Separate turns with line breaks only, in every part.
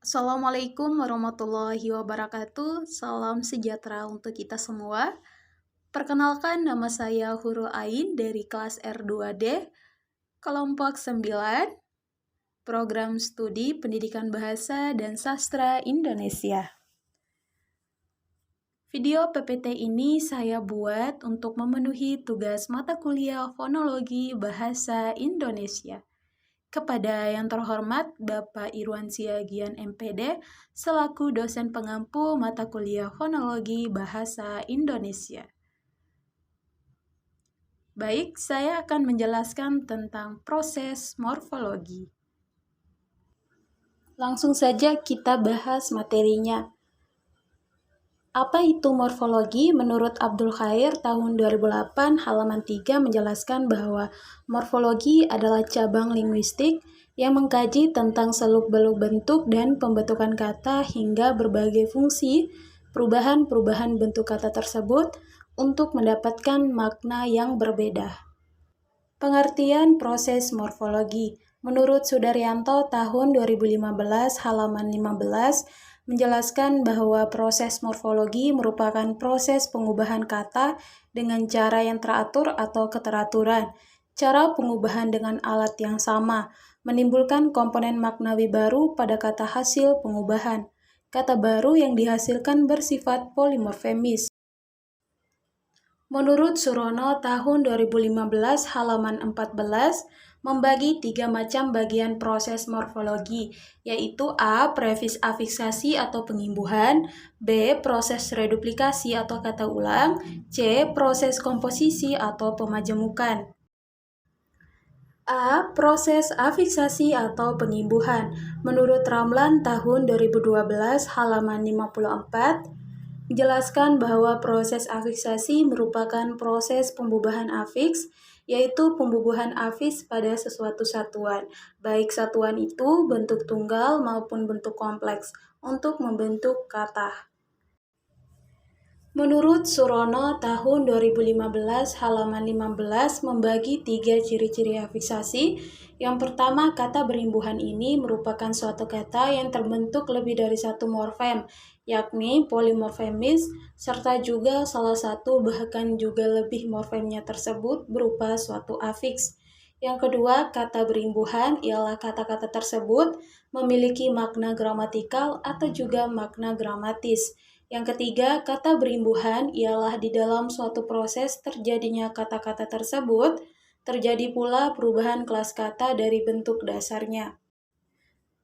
Assalamualaikum warahmatullahi wabarakatuh. Salam sejahtera untuk kita semua. Perkenalkan, nama saya Hurul Ain dari kelas R2D, kelompok 9, program studi Pendidikan Bahasa dan Sastra Indonesia. Video PPT ini saya buat untuk memenuhi tugas mata kuliah Fonologi Bahasa Indonesia. Kepada yang terhormat Bapak Irwan Siagian MPD selaku dosen pengampu mata kuliah Fonologi Bahasa Indonesia. Baik, saya akan menjelaskan tentang proses morfologi. Langsung saja kita bahas materinya. Apa itu morfologi? Menurut Abdul Khair tahun 2008 halaman 3 menjelaskan bahwa morfologi adalah cabang linguistik yang mengkaji tentang seluk-beluk bentuk dan pembentukan kata hingga berbagai fungsi perubahan-perubahan bentuk kata tersebut untuk mendapatkan makna yang berbeda. Pengertian proses morfologi. Menurut Sudaryanto tahun 2015 halaman 15 menjelaskan bahwa proses morfologi merupakan proses pengubahan kata dengan cara yang teratur atau keteraturan. Cara pengubahan dengan alat yang sama menimbulkan komponen maknawi baru pada kata hasil pengubahan. Kata baru yang dihasilkan bersifat polimorfemis. Menurut Surono tahun 2015 halaman 14 membagi 3 macam bagian proses morfologi, yaitu A. Prefix afiksasi atau pengimbuhan, B. Proses reduplikasi atau kata ulang, C. Proses komposisi atau pemajemukan. A. Proses afiksasi atau pengimbuhan. Menurut Ramlan tahun 2012 halaman 54, menjelaskan bahwa proses afiksasi merupakan proses pembubahan afiks, yaitu pembubuhan afiks pada sesuatu satuan, baik satuan itu bentuk tunggal maupun bentuk kompleks, untuk membentuk kata. Menurut Surono tahun 2015 halaman 15 membagi 3 ciri-ciri afiksasi. Yang pertama, kata berimbuhan ini merupakan suatu kata yang terbentuk lebih dari satu morfem, yakni polimorfemis, serta juga salah satu bahkan juga lebih morfemnya tersebut berupa suatu afiks. Yang kedua, kata berimbuhan ialah kata-kata tersebut memiliki makna gramatikal atau juga makna gramatis. Yang ketiga, kata berimbuhan ialah di dalam suatu proses terjadinya kata-kata tersebut, terjadi pula perubahan kelas kata dari bentuk dasarnya.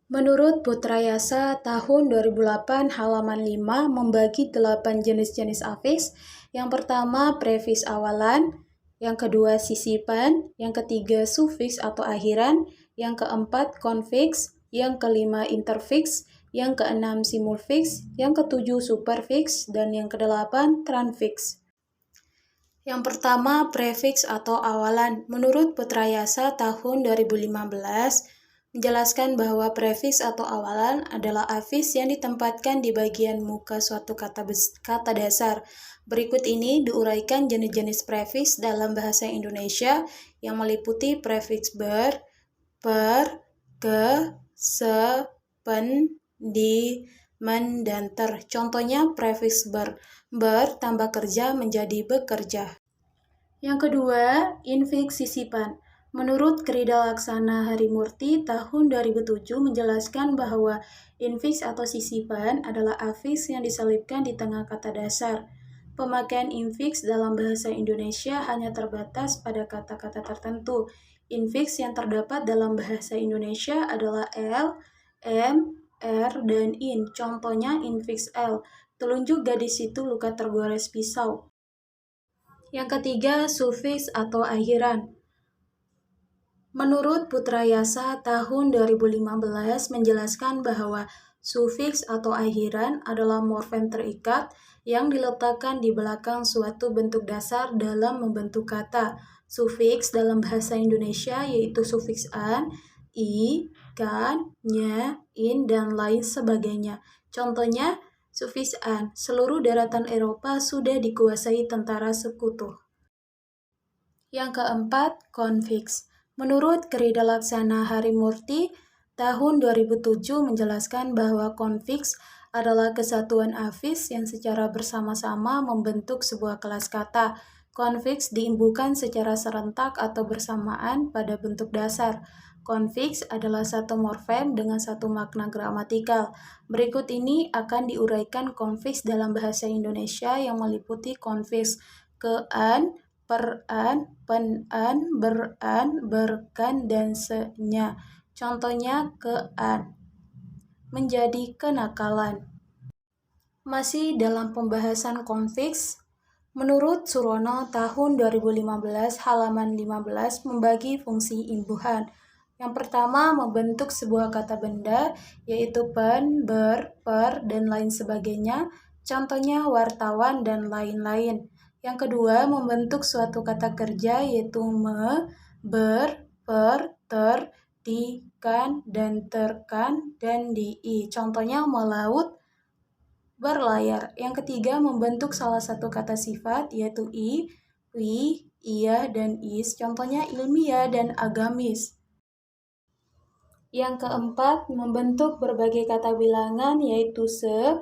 Menurut Putrayasa tahun 2008 halaman 5 membagi 8 jenis-jenis afiks. Yang pertama, prefiks awalan, yang kedua sisipan, yang ketiga sufiks atau akhiran, yang keempat konfiks, yang kelima interfiks, yang keenam simulfiks, yang ketujuh superfiks, dan yang kedelapan transfiks. Yang pertama, prefiks atau awalan. Menurut Putrayasa tahun 2015 menjelaskan bahwa prefiks atau awalan adalah afiks yang ditempatkan di bagian muka suatu kata dasar. Berikut ini diuraikan jenis-jenis prefiks dalam bahasa Indonesia yang meliputi prefiks ber, per, ke, se, pen, di, men, dan ter. Contohnya prefiks ber tambah kerja menjadi bekerja. Yang kedua, infiks sisipan. Menurut Krida Laksana Harimurti tahun 2007 menjelaskan bahwa infiks atau sisipan adalah afiks yang diselipkan di tengah kata dasar. Pemakaian infiks dalam bahasa Indonesia hanya terbatas pada kata-kata tertentu. Infiks yang terdapat dalam bahasa Indonesia adalah L, M, R, dan in. Contohnya infiks L, telunjuk gadis itu luka tergores pisau. Yang ketiga, sufiks atau akhiran. Menurut Putrayasa tahun 2015 menjelaskan bahwa sufiks atau akhiran adalah morfem terikat yang diletakkan di belakang suatu bentuk dasar dalam membentuk kata. Sufiks dalam bahasa Indonesia yaitu sufiks an, i, kan, nya, in, dan lain sebagainya. Contohnya, sufiks an, seluruh daratan Eropa sudah dikuasai tentara sekutu. Yang keempat, konfiks. Menurut Krida Laksana Harimurti tahun 2007 menjelaskan bahwa konfiks adalah kesatuan afis yang secara bersama-sama membentuk sebuah kelas kata. Konfiks diimbuhkan secara serentak atau bersamaan pada bentuk dasar. Konfiks adalah satu morfem dengan satu makna gramatikal. Berikut ini akan diuraikan konfiks dalam bahasa Indonesia yang meliputi konfiks ke-an, per-an, pen-an, ber-an, berkan, dan se-nya. Contohnya ke-an, menjadi kenakalan. Masih dalam pembahasan konfiks, menurut Surono tahun 2015 halaman 15 membagi fungsi imbuhan. Yang pertama, membentuk sebuah kata benda, yaitu pen, ber, per, dan lain sebagainya. Contohnya wartawan dan lain-lain. Yang kedua, membentuk suatu kata kerja, yaitu me, ber, per, ter, di, kan, dan terkan, dan di. Contohnya melaut, berlayar. Yang ketiga, membentuk salah satu kata sifat, yaitu i, wi, iya, dan is. Contohnya ilmiah dan agamis. Yang keempat, membentuk berbagai kata bilangan, yaitu se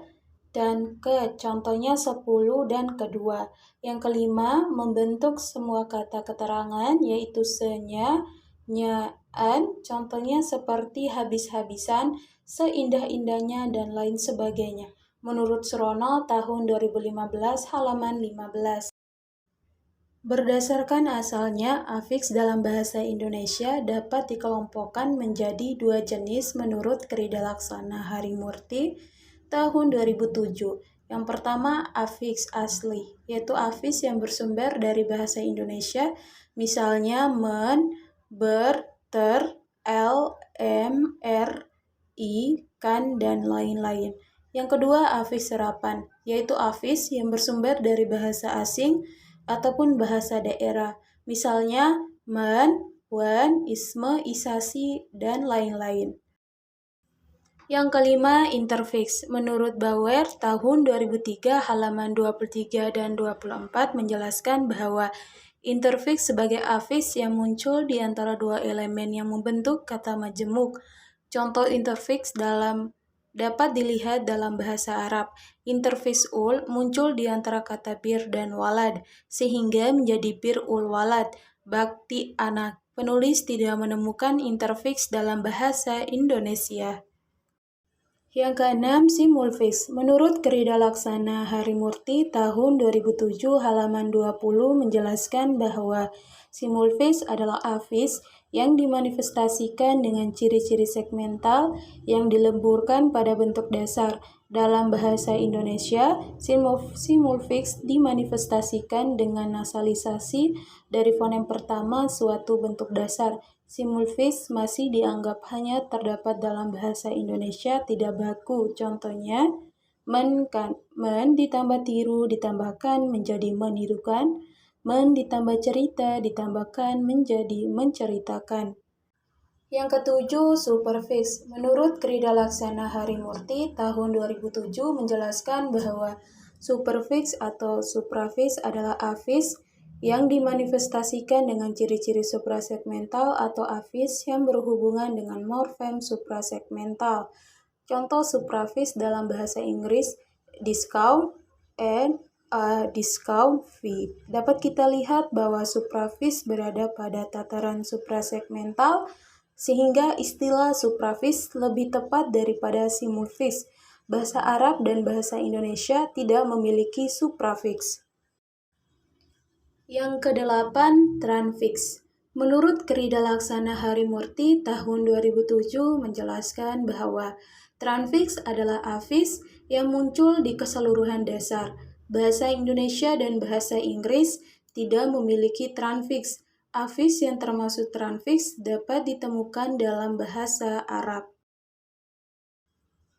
dan ke. Contohnya 10 dan kedua. Yang kelima, membentuk semua kata keterangan, yaitu se-nya, nya, an. Contohnya seperti habis-habisan, seindah-indahnya, dan lain sebagainya. Menurut Surono tahun 2015 halaman 15. Berdasarkan asalnya, afiks dalam bahasa Indonesia dapat dikelompokkan menjadi dua jenis menurut Krida Laksana Harimurti tahun 2007. Yang pertama, afiks asli, yaitu afiks yang bersumber dari bahasa Indonesia, misalnya men, ber, ter, el, em, er, i, kan, dan lain-lain. Yang kedua, afiks serapan, yaitu afiks yang bersumber dari bahasa asing ataupun bahasa daerah, misalnya men, wen, isme, isasi, dan lain-lain. Yang kelima, interfiks. Menurut Bauer tahun 2003 halaman 23 dan 24 menjelaskan bahwa interfiks sebagai afiks yang muncul di antara dua elemen yang membentuk kata majemuk. Contoh interfiks dapat dilihat dalam bahasa Arab. Interfiks ul muncul di antara kata bir dan walad, sehingga menjadi bir ul walad, bakti anak. Penulis tidak menemukan interfiks dalam bahasa Indonesia. Yang keenam, simulfiks. Menurut Krida Laksana Harimurti tahun 2007 halaman 20 menjelaskan bahwa simulfiks adalah afiks yang dimanifestasikan dengan ciri-ciri segmental yang dilemburkan pada bentuk dasar. Dalam bahasa Indonesia, simulfiks dimanifestasikan dengan nasalisasi dari fonem pertama suatu bentuk dasar. Simulfiks masih dianggap hanya terdapat dalam bahasa Indonesia tidak baku. Contohnya, men ditambah tiru ditambahkan menjadi menirukan, men ditambah cerita ditambahkan menjadi menceritakan. Yang ketujuh, superfiks. Menurut Krida Laksana Harimurti tahun 2007 menjelaskan bahwa superfiks atau suprafiks adalah afiks yang dimanifestasikan dengan ciri-ciri suprasegmental atau afiks yang berhubungan dengan morfem suprasegmental. Contoh suprafiks dalam bahasa Inggris, discount and a discount fee. Dapat kita lihat bahwa suprafiks berada pada tataran suprasegmental, sehingga istilah suprafiks lebih tepat daripada simulfiks. Bahasa Arab dan bahasa Indonesia tidak memiliki suprafiks. Yang kedelapan, tranfiks. Menurut Krida Laksana Harimurti tahun 2007 menjelaskan bahwa tranfiks adalah afiks yang muncul di keseluruhan dasar. Bahasa Indonesia dan bahasa Inggris tidak memiliki tranfiks. Afiks yang termasuk tranfiks dapat ditemukan dalam bahasa Arab.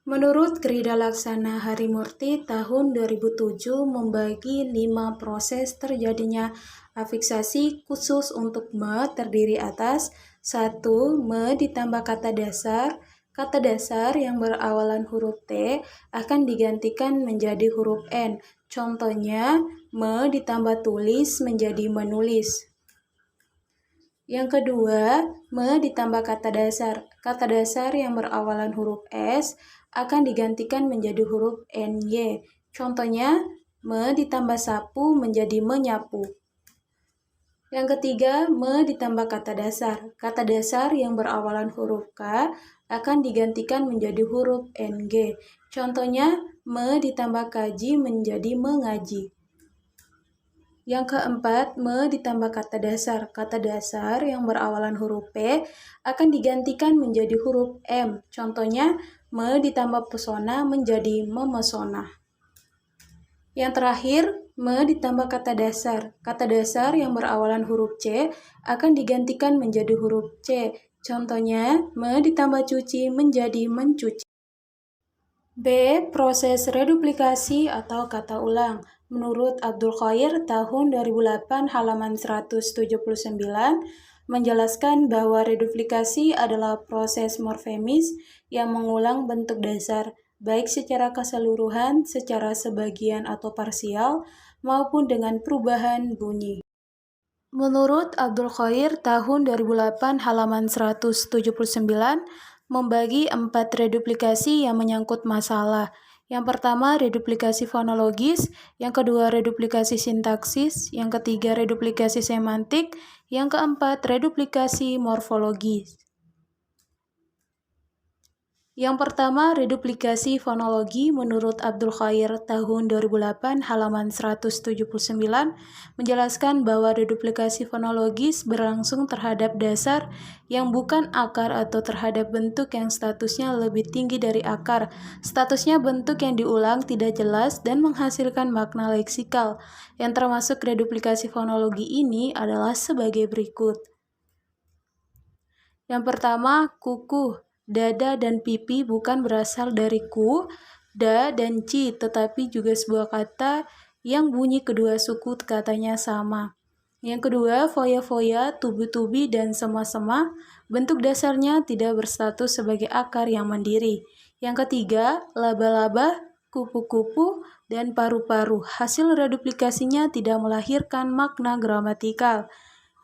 Menurut Krida Laksana Harimurti tahun 2007 membagi 5 proses terjadinya afiksasi khusus untuk me terdiri atas 1. Me ditambah kata dasar. Kata dasar yang berawalan huruf T akan digantikan menjadi huruf N. Contohnya, me ditambah tulis menjadi menulis. Yang kedua, me ditambah kata dasar. Kata dasar yang berawalan huruf S akan digantikan menjadi huruf NY. Contohnya, me ditambah sapu menjadi menyapu. Yang ketiga, me ditambah kata dasar. Kata dasar yang berawalan huruf K akan digantikan menjadi huruf NG. Contohnya, me ditambah kaji menjadi mengaji. Yang keempat, me ditambah kata dasar. Kata dasar yang berawalan huruf P akan digantikan menjadi huruf M. Contohnya, me ditambah pesona menjadi memesona. Yang terakhir, me ditambah kata dasar. Kata dasar yang berawalan huruf C akan digantikan menjadi huruf C. Contohnya, me ditambah cuci menjadi mencuci. B. Proses reduplikasi atau kata ulang. Menurut Abdul Khair tahun 2008 halaman 179 menjelaskan bahwa reduplikasi adalah proses morfemis yang mengulang bentuk dasar, baik secara keseluruhan, secara sebagian atau parsial, maupun dengan perubahan bunyi. Menurut Abdul Khair tahun 2008 halaman 179 membagi 4 reduplikasi yang menyangkut masalah. Yang pertama, reduplikasi fonologis, yang kedua, reduplikasi sintaksis, yang ketiga, reduplikasi semantik, yang keempat, reduplikasi morfologis. Yang pertama, reduplikasi fonologi menurut Abdul Khair tahun 2008 halaman 179 menjelaskan bahwa reduplikasi fonologis berlangsung terhadap dasar yang bukan akar atau terhadap bentuk yang statusnya lebih tinggi dari akar. Statusnya bentuk yang diulang tidak jelas dan menghasilkan makna leksikal. Yang termasuk reduplikasi fonologi ini adalah sebagai berikut. Yang pertama, kukuh. Dada dan pipi bukan berasal dari ku, da, dan ci, tetapi juga sebuah kata yang bunyi kedua suku katanya sama. Yang kedua, foya-foya, tubi-tubi, dan sema-sema, bentuk dasarnya tidak berstatus sebagai akar yang mandiri. Yang ketiga, laba-laba, kupu-kupu, dan paru-paru. Hasil reduplikasinya tidak melahirkan makna gramatikal.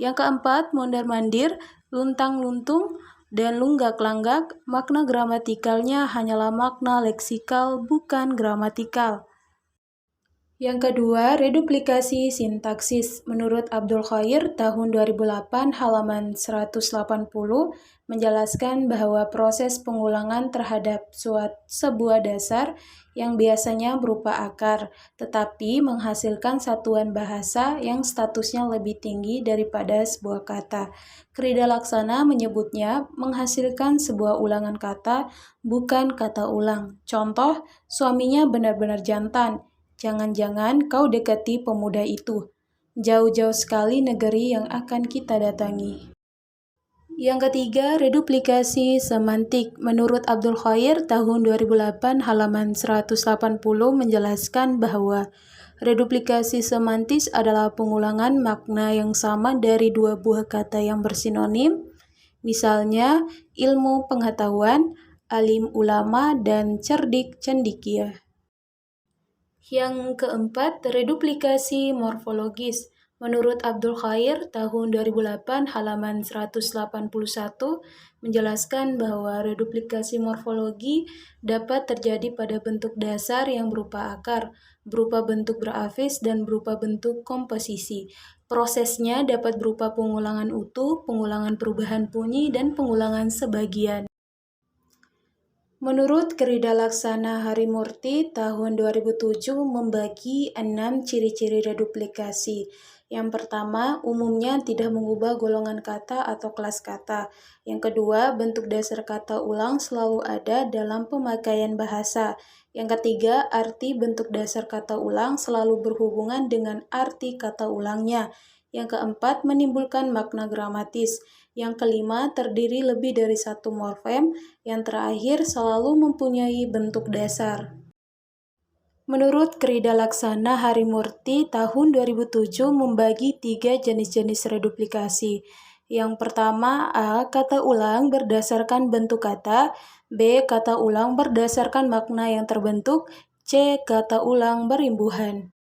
Yang keempat, mondar-mandir, luntang-luntung, dan lunggak-langgak, makna gramatikalnya hanyalah makna leksikal, bukan gramatikal. Yang kedua, reduplikasi sintaksis. Menurut Abdul Khair tahun 2008 halaman 180 menjelaskan bahwa proses pengulangan terhadap sebuah dasar yang biasanya berupa akar, tetapi menghasilkan satuan bahasa yang statusnya lebih tinggi daripada sebuah kata. Krida Laksana menyebutnya menghasilkan sebuah ulangan kata, bukan kata ulang. Contoh, suaminya benar-benar jantan. Jangan-jangan kau dekati pemuda itu. Jauh-jauh sekali negeri yang akan kita datangi. Yang ketiga, reduplikasi semantik. Menurut Abdul Khair tahun 2008 halaman 180 menjelaskan bahwa reduplikasi semantis adalah pengulangan makna yang sama dari dua buah kata yang bersinonim. Misalnya, ilmu pengetahuan, alim ulama, dan cerdik cendikia. Yang keempat, reduplikasi morfologis. Menurut Abdul Khair tahun 2008 halaman 181 menjelaskan bahwa reduplikasi morfologi dapat terjadi pada bentuk dasar yang berupa akar, berupa bentuk berafis, dan berupa bentuk komposisi. Prosesnya dapat berupa pengulangan utuh, pengulangan perubahan bunyi, dan pengulangan sebagian. Menurut Krida Laksana Harimurti tahun 2007 membagi 6 ciri-ciri reduplikasi. Yang pertama, umumnya tidak mengubah golongan kata atau kelas kata. Yang kedua, bentuk dasar kata ulang selalu ada dalam pemakaian bahasa. Yang ketiga, arti bentuk dasar kata ulang selalu berhubungan dengan arti kata ulangnya. Yang keempat, menimbulkan makna gramatis. Yang kelima, terdiri lebih dari satu morfem. Yang terakhir, selalu mempunyai bentuk dasar. Menurut Krida Laksana Harimurti tahun 2007 membagi 3 jenis-jenis reduplikasi. Yang pertama, A. Kata ulang berdasarkan bentuk kata. B. Kata ulang berdasarkan makna yang terbentuk. C. Kata ulang berimbuhan.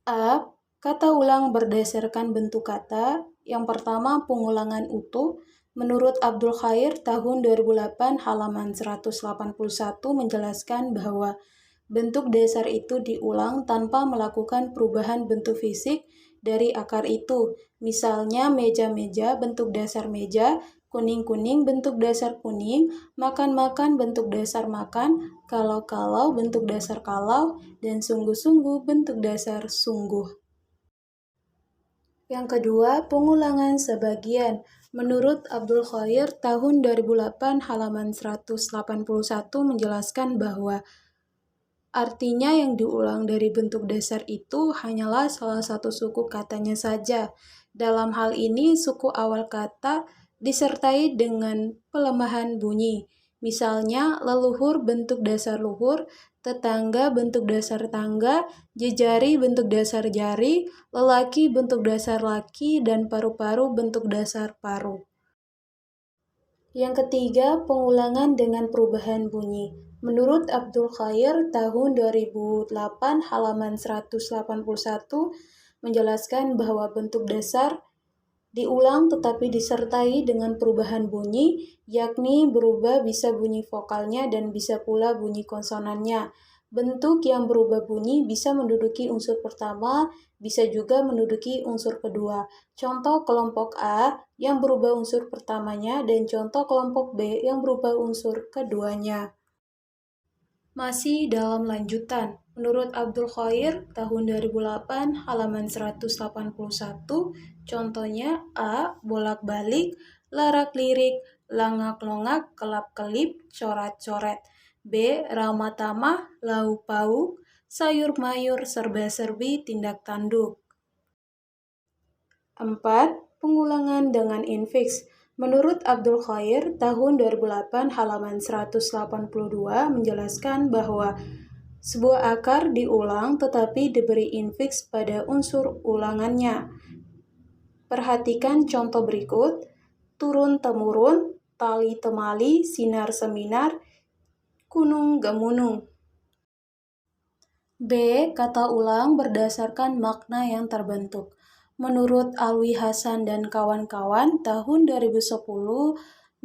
A. Kata ulang berdasarkan bentuk kata. Yang pertama, pengulangan utuh. Menurut Abdul Khair tahun 2008 halaman 181 menjelaskan bahwa bentuk dasar itu diulang tanpa melakukan perubahan bentuk fisik dari akar itu. Misalnya meja-meja bentuk dasar meja, kuning-kuning bentuk dasar kuning, makan-makan bentuk dasar makan, kalau-kalau bentuk dasar kalau, dan sungguh-sungguh bentuk dasar sungguh. Yang kedua, pengulangan sebagian. Menurut Abdul Khair tahun 2008 halaman 181 menjelaskan bahwa artinya yang diulang dari bentuk dasar itu hanyalah salah satu suku katanya saja. Dalam hal ini, suku awal kata disertai dengan pelemahan bunyi. Misalnya, leluhur bentuk dasar luhur, tetangga bentuk dasar tangga, jejari bentuk dasar jari, lelaki bentuk dasar laki, dan paru-paru bentuk dasar paru. Yang ketiga, pengulangan dengan perubahan bunyi. Menurut Abdul Khair tahun 2008 halaman 181 menjelaskan bahwa bentuk dasar diulang tetapi disertai dengan perubahan bunyi, yakni berubah bisa bunyi vokalnya dan bisa pula bunyi konsonannya. Bentuk yang berubah bunyi bisa menduduki unsur pertama, bisa juga menduduki unsur kedua. Contoh kelompok A yang berubah unsur pertamanya dan contoh kelompok B yang berubah unsur keduanya. Masih dalam lanjutan, menurut Abdul Khair tahun 2008 halaman 181, contohnya A. Bolak-balik, larak-lirik, langak-longak, kelap-kelip, coret-coret. B. Ramah-tamah, lauk-pauk, sayur-mayur, serba-serbi, tindak tanduk. 4. Pengulangan dengan infiks. Menurut Abdul Khair tahun 2008 halaman 182 menjelaskan bahwa sebuah akar diulang tetapi diberi infiks pada unsur ulangannya. Perhatikan contoh berikut: turun-temurun, tali-temali, sinar-seminar, gunung-gemunung. B. Kata ulang berdasarkan makna yang terbentuk. Menurut Alwi Hasan dan kawan-kawan tahun 2010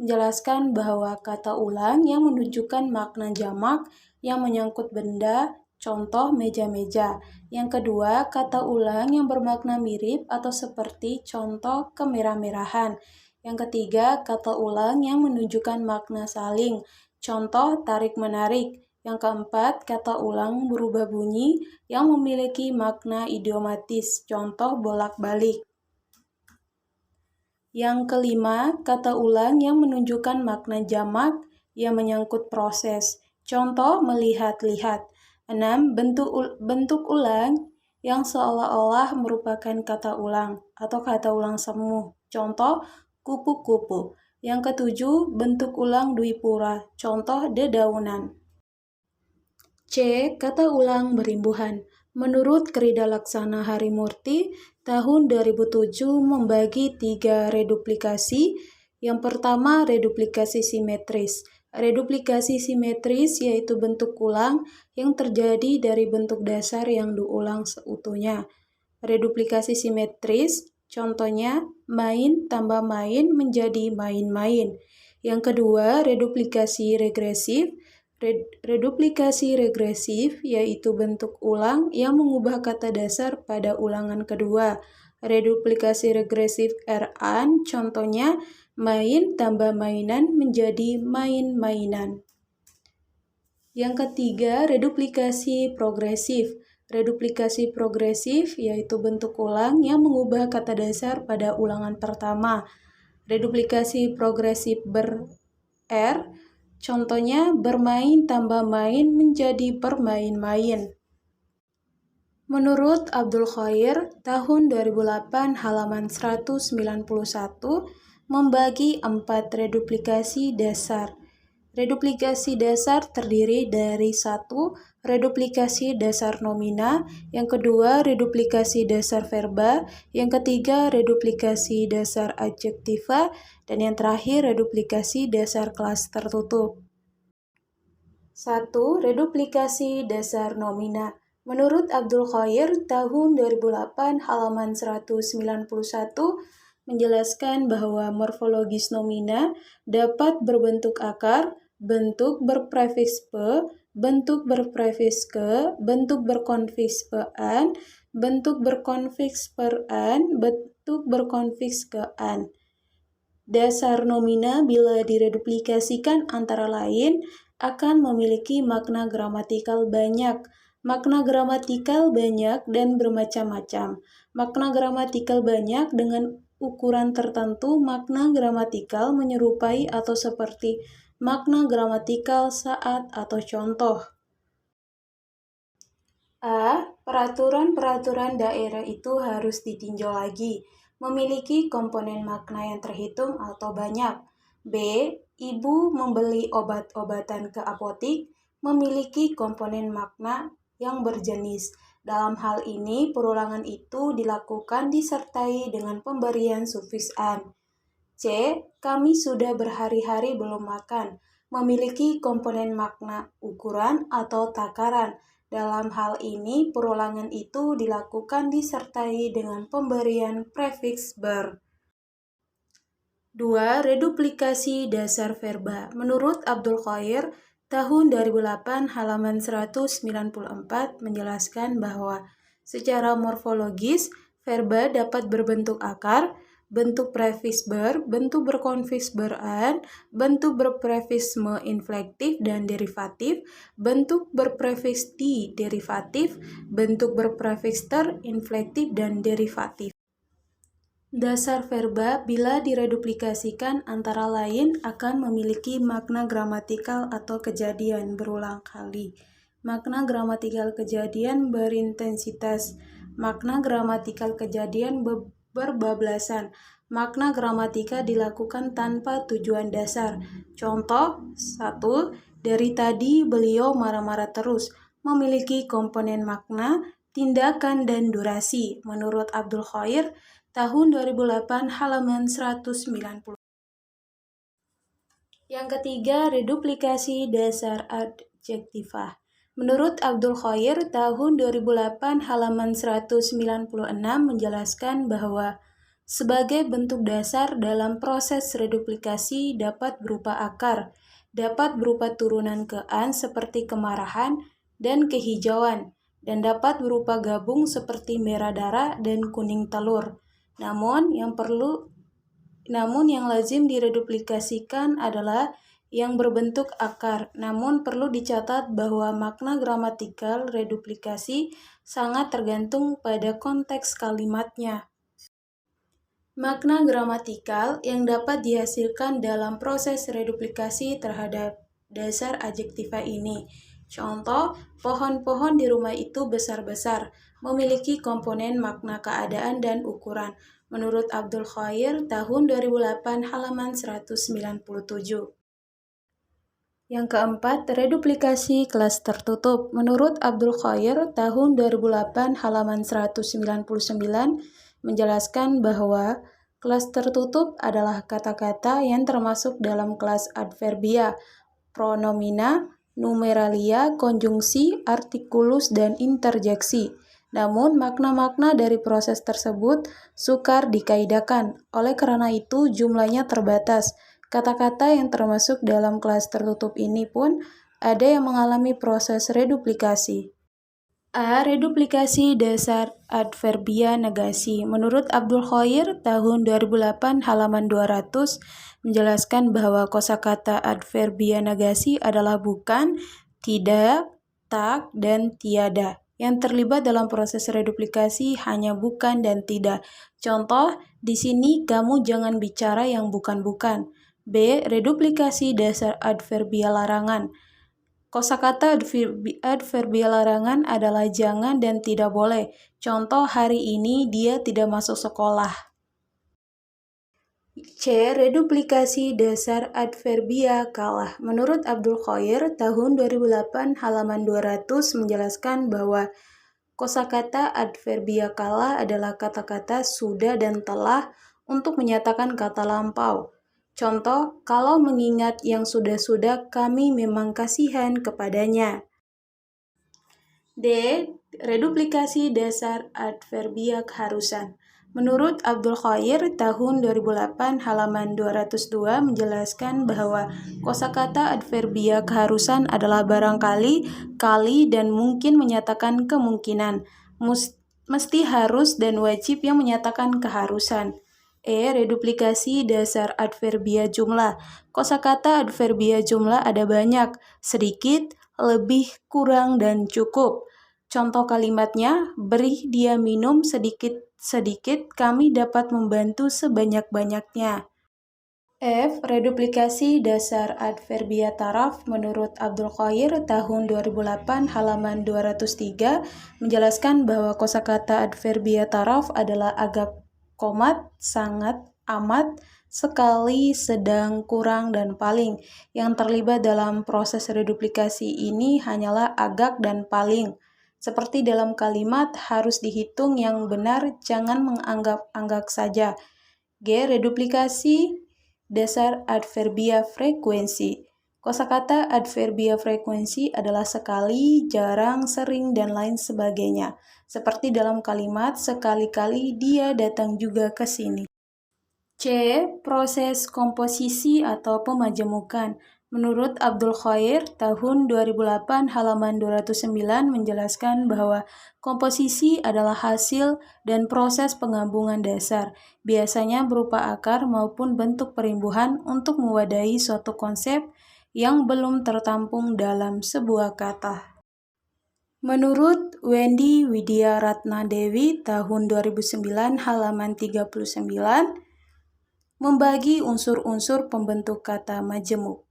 menjelaskan bahwa kata ulang yang menunjukkan makna jamak yang menyangkut benda, contoh meja-meja. Yang kedua, kata ulang yang bermakna mirip atau seperti, contoh kemerah-merahan. Yang ketiga, kata ulang yang menunjukkan makna saling, contoh tarik-menarik. Yang keempat, kata ulang berubah bunyi yang memiliki makna idiomatis, contoh bolak-balik. Yang kelima, kata ulang yang menunjukkan makna jamak yang menyangkut proses, contoh melihat-lihat. 6. Bentuk ulang yang seolah-olah merupakan kata ulang atau kata ulang semu, contoh kupu-kupu. Yang ketujuh, bentuk ulang dwipura, contoh dedaunan. C. Kata ulang berimbuhan. Menurut Krida Laksana Harimurti, tahun 2007 membagi 3 reduplikasi. Yang pertama, reduplikasi simetris. Reduplikasi simetris yaitu bentuk ulang yang terjadi dari bentuk dasar yang diulang seutuhnya. Reduplikasi simetris, contohnya main tambah main menjadi main-main. Yang kedua, reduplikasi regresif. Reduplikasi regresif yaitu bentuk ulang yang mengubah kata dasar pada ulangan kedua. Reduplikasi regresif R-an, contohnya main tambah mainan menjadi main-mainan. Yang ketiga, reduplikasi progresif. Reduplikasi progresif yaitu bentuk ulang yang mengubah kata dasar pada ulangan pertama. Reduplikasi progresif ber-R, contohnya bermain tambah main menjadi bermain-main. Menurut Abdul Khair, tahun 2008 halaman 191 membagi 4 reduplikasi dasar. Reduplikasi dasar terdiri dari 1. Reduplikasi dasar nomina, yang kedua reduplikasi dasar verba, yang ketiga reduplikasi dasar adjektiva, dan yang terakhir reduplikasi dasar kelas tertutup. 1. Reduplikasi dasar nomina. Menurut Abdul Khair tahun 2008 halaman 191 menjelaskan bahwa morfologis nomina dapat berbentuk akar, bentuk berprefiks pe, bentuk berprefiks ke, bentuk berkonfiks pe-an, bentuk berkonfiks per-an, bentuk berkonfiks ke-an. Dasar nomina bila direduplikasikan antara lain akan memiliki makna gramatikal banyak. Makna gramatikal banyak dan bermacam-macam. Makna gramatikal banyak dengan ukuran tertentu, makna gramatikal menyerupai atau seperti makna gramatikal saat atau contoh. A. Peraturan-peraturan daerah itu harus ditinjau lagi. Memiliki komponen makna yang terhitung atau banyak. B. Ibu membeli obat-obatan ke apotik memiliki komponen makna yang berjenis. Dalam hal ini, perulangan itu dilakukan disertai dengan pemberian sufiks an. C. Kami sudah berhari-hari belum makan. Memiliki komponen makna ukuran atau takaran. Dalam hal ini, perulangan itu dilakukan disertai dengan pemberian prefiks ber. 2. Reduplikasi dasar verba. Menurut Abdul Khair, tahun 2008 halaman 194 menjelaskan bahwa secara morfologis, verba dapat berbentuk akar, bentuk prefiks ber, bentuk berkonfiks ber-an, bentuk berprefiks me inflektif dan derivatif, bentuk berprefiks di derivatif, bentuk berprefiks ter inflektif dan derivatif. Dasar verba bila direduplikasikan antara lain akan memiliki makna gramatikal atau kejadian berulang kali. Makna gramatikal kejadian berintensitas. Makna gramatikal kejadian berbablasan. Makna gramatika dilakukan tanpa tujuan dasar. Contoh 1. Dari tadi beliau marah-marah terus. Memiliki komponen makna, tindakan, dan durasi. Menurut Abdul Khair, tahun 2008 halaman 190. Yang ketiga, reduplikasi dasar adjektiva. Menurut Abdul Khair, tahun 2008 halaman 196 menjelaskan bahwa sebagai bentuk dasar dalam proses reduplikasi dapat berupa akar, dapat berupa turunan ke-an seperti kemarahan dan kehijauan, dan dapat berupa gabung seperti merah darah dan kuning telur. Namun yang lazim direduplikasikan adalah yang berbentuk akar. Namun perlu dicatat bahwa makna gramatikal reduplikasi sangat tergantung pada konteks kalimatnya. Makna gramatikal yang dapat dihasilkan dalam proses reduplikasi terhadap dasar adjektiva ini. Contoh, pohon-pohon di rumah itu besar-besar, memiliki komponen makna keadaan dan ukuran. Menurut Abdul Khair, tahun 2008 halaman 197. Yang keempat, reduplikasi kelas tertutup. Menurut Abdul Khair, tahun 2008 halaman 199 menjelaskan bahwa kelas tertutup adalah kata-kata yang termasuk dalam kelas adverbia, pronomina, numeralia, konjungsi, artikulus, dan interjeksi. Namun, makna-makna dari proses tersebut sukar dikaidahkan. Oleh karena itu, jumlahnya terbatas. Kata-kata yang termasuk dalam kelas tertutup ini pun ada yang mengalami proses reduplikasi. A. Reduplikasi dasar adverbia negasi. Menurut Abdul Khair, tahun 2008 halaman 200 menjelaskan bahwa kosakata adverbia negasi adalah bukan, tidak, tak, dan tiada. Yang terlibat dalam proses reduplikasi hanya bukan dan tidak. Contoh, di sini kamu jangan bicara yang bukan-bukan. B. Reduplikasi dasar adverbia larangan. Kosakata adverbia larangan adalah jangan dan tidak boleh. Contoh, hari ini dia tidak masuk sekolah. C. Reduplikasi dasar adverbia kalah. Menurut Abdul Khair, tahun 2008 halaman 200 menjelaskan bahwa kosakata adverbia kalah adalah kata-kata sudah dan telah untuk menyatakan kata lampau. Contoh, kalau mengingat yang sudah-sudah, kami memang kasihan kepadanya. D. Reduplikasi dasar adverbia keharusan. Menurut Abdul Khair tahun 2008 halaman 202 menjelaskan bahwa kosakata adverbia keharusan adalah barangkali, kali, dan mungkin menyatakan kemungkinan, mesti, harus, dan wajib yang menyatakan keharusan. Reduplikasi dasar adverbia jumlah. Kosakata adverbia jumlah ada banyak, sedikit, lebih, kurang, dan cukup. Contoh kalimatnya, beri dia minum sedikit-sedikit, kami dapat membantu sebanyak-banyaknya. Reduplikasi dasar adverbia taraf menurut Abdul Khair tahun 2008 halaman 203 menjelaskan bahwa kosakata adverbia taraf adalah agak, komat, sangat, amat, sekali, sedang, kurang, dan paling. Yang terlibat dalam proses reduplikasi ini hanyalah agak dan paling. Seperti dalam kalimat, harus dihitung yang benar, jangan menganggap-anggap saja. Reduplikasi dasar adverbia frekuensi. Kosakata adverbia frekuensi adalah sekali, jarang, sering, dan lain sebagainya. Seperti dalam kalimat, sekali-kali dia datang juga ke sini. Proses komposisi atau pemajemukan. Menurut Abdul Khair, tahun 2008 halaman 209 menjelaskan bahwa komposisi adalah hasil dan proses penggabungan dasar, biasanya berupa akar maupun bentuk perimbuhan untuk mewadahi suatu konsep yang belum tertampung dalam sebuah kata. Menurut Wendy Widya Ratna Dewi tahun 2009 halaman 39, membagi unsur-unsur pembentuk kata majemuk.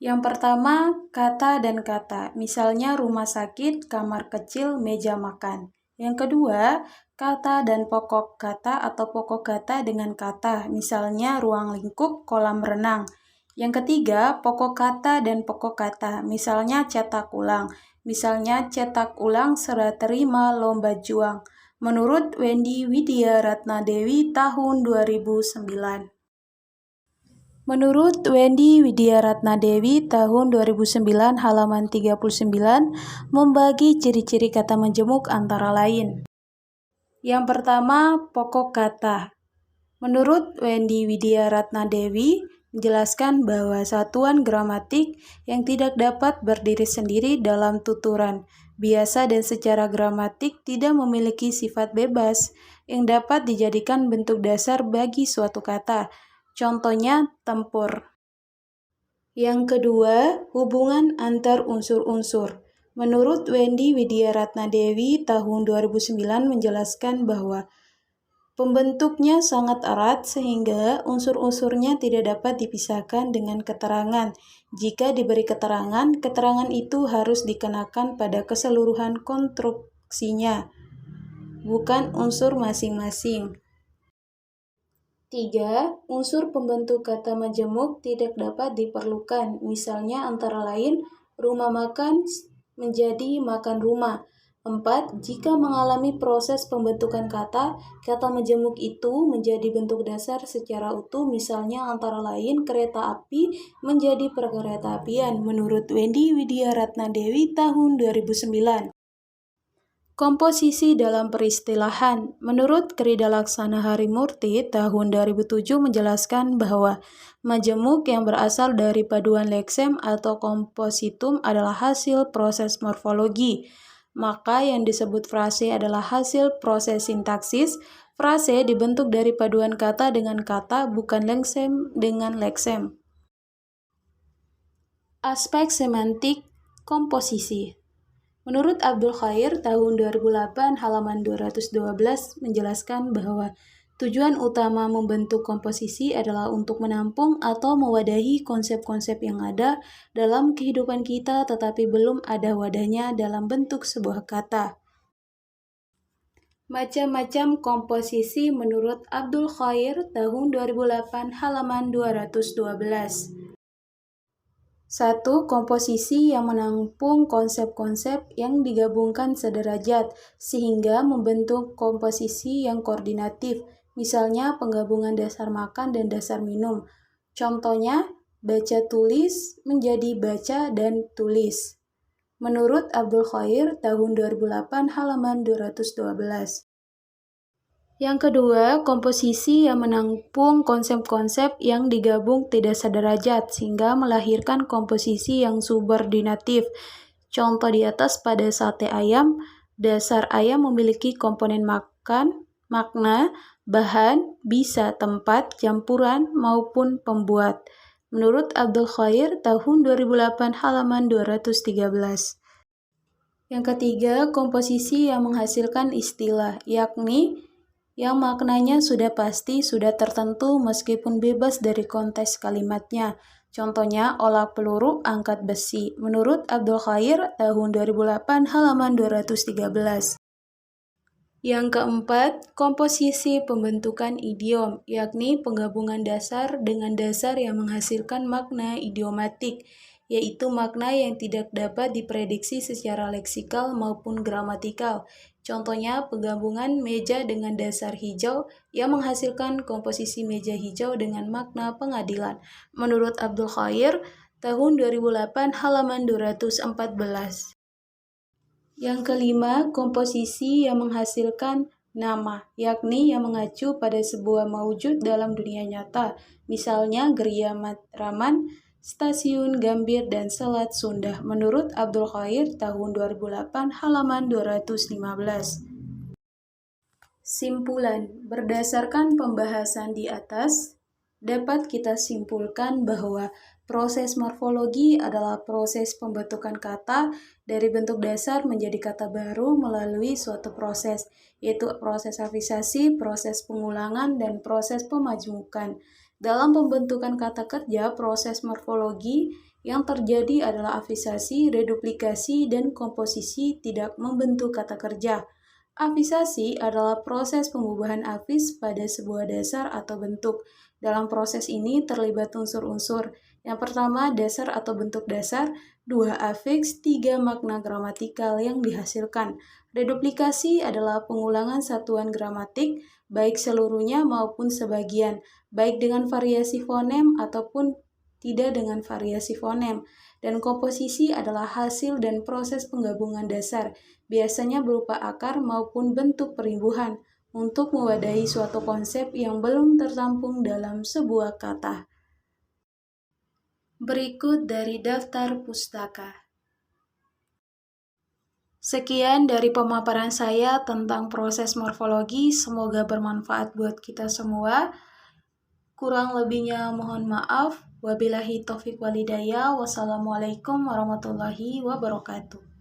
Yang pertama, kata dan kata, misalnya rumah sakit, kamar kecil, meja makan. Yang kedua, kata dan pokok kata atau pokok kata dengan kata, misalnya ruang lingkup, kolam renang. Yang ketiga, pokok kata dan pokok kata, misalnya cetak ulang. Misalnya cetak ulang serah terima lomba juang. Menurut Wendy Widya Ratna Dewi tahun 2009. Menurut Wendy Widya Ratna Dewi tahun 2009 halaman 39 membagi ciri-ciri kata majemuk antara lain. Yang pertama, pokok kata. Menurut Wendy Widya Ratna Dewi menjelaskan bahwa satuan gramatik yang tidak dapat berdiri sendiri dalam tuturan, biasa dan secara gramatik tidak memiliki sifat bebas yang dapat dijadikan bentuk dasar bagi suatu kata. Contohnya tempur. Yang kedua, hubungan antar unsur-unsur. Menurut Wendy Widya Ratna Dewi tahun 2009 menjelaskan bahwa pembentuknya sangat erat sehingga unsur-unsurnya tidak dapat dipisahkan dengan keterangan. Jika diberi keterangan, keterangan itu harus dikenakan pada keseluruhan konstruksinya, bukan unsur masing-masing. 3. Unsur pembentuk kata majemuk tidak dapat diperlukan, misalnya antara lain rumah makan menjadi makan rumah. 4. Jika mengalami proses pembentukan kata, kata majemuk itu menjadi bentuk dasar secara utuh, misalnya antara lain kereta api menjadi perkereta apian, menurut Wendy Widya Ratna Dewi tahun 2009. Komposisi dalam peristilahan. Menurut Krida Laksana Harimurti tahun 2007 menjelaskan bahwa majemuk yang berasal dari paduan leksem atau kompositum adalah hasil proses morfologi. Maka yang disebut frase adalah hasil proses sintaksis. Frase dibentuk dari paduan kata dengan kata, bukan leksem dengan leksem. Aspek semantik komposisi. Menurut Abdul Khair tahun 2008 halaman 212 menjelaskan bahwa tujuan utama membentuk komposisi adalah untuk menampung atau mewadahi konsep-konsep yang ada dalam kehidupan kita tetapi belum ada wadahnya dalam bentuk sebuah kata. Macam-macam komposisi menurut Abdul Khair tahun 2008 halaman 212. 1. Komposisi yang menampung konsep-konsep yang digabungkan sederajat, sehingga membentuk komposisi yang koordinatif, misalnya penggabungan dasar makan dan dasar minum. Contohnya, baca-tulis menjadi baca dan tulis. Menurut Abdul Khair tahun 2008 halaman 212. Yang kedua, komposisi yang menampung konsep-konsep yang digabung tidak sederajat sehingga melahirkan komposisi yang subordinatif. Contoh di atas pada sate ayam, dasar ayam memiliki komponen makan, makna, bahan, bisa, tempat, campuran, maupun pembuat. Menurut Abdul Khair, tahun 2008 halaman 213. Yang ketiga, komposisi yang menghasilkan istilah, yakni yang maknanya sudah pasti, sudah tertentu meskipun bebas dari konteks kalimatnya. Contohnya, olah peluru, angkat besi. Menurut Abdul Khair, tahun 2008 halaman 213. Yang keempat, komposisi pembentukan idiom, yakni penggabungan dasar dengan dasar yang menghasilkan makna idiomatik, yaitu makna yang tidak dapat diprediksi secara leksikal maupun gramatikal. Contohnya, penggabungan meja dengan dasar hijau yang menghasilkan komposisi meja hijau dengan makna pengadilan. Menurut Abdul Khair, tahun 2008 halaman 214. Yang kelima, komposisi yang menghasilkan nama, yakni yang mengacu pada sebuah maujud dalam dunia nyata, misalnya Geria Matraman, Stasiun Gambir, dan Selat Sunda. Menurut Abdul Khair, tahun 2008, halaman 215. Simpulan, berdasarkan pembahasan di atas, dapat kita simpulkan bahwa proses morfologi adalah proses pembentukan kata dari bentuk dasar menjadi kata baru melalui suatu proses, yaitu proses afiksasi, proses pengulangan, dan proses pemajmukan. Dalam pembentukan kata kerja, proses morfologi yang terjadi adalah afiksasi, reduplikasi, dan komposisi tidak membentuk kata kerja. Afiksasi adalah proses pengubahan afiks pada sebuah dasar atau bentuk. Dalam proses ini terlibat unsur-unsur. Yang pertama, dasar atau bentuk dasar, 2 afiks, 3 makna gramatikal yang dihasilkan. Reduplikasi adalah pengulangan satuan gramatik, baik seluruhnya maupun sebagian, baik dengan variasi fonem ataupun tidak dengan variasi fonem. Dan komposisi adalah hasil dan proses penggabungan dasar, biasanya berupa akar maupun bentuk perimbuhan, untuk mewadahi suatu konsep yang belum tertampung dalam sebuah kata. Berikut dari daftar pustaka. Sekian dari pemaparan saya tentang proses morfologi, semoga bermanfaat buat kita semua. Kurang lebihnya mohon maaf. Wabillahi taufiq walhidayah. Wassalamualaikum warahmatullahi wabarakatuh.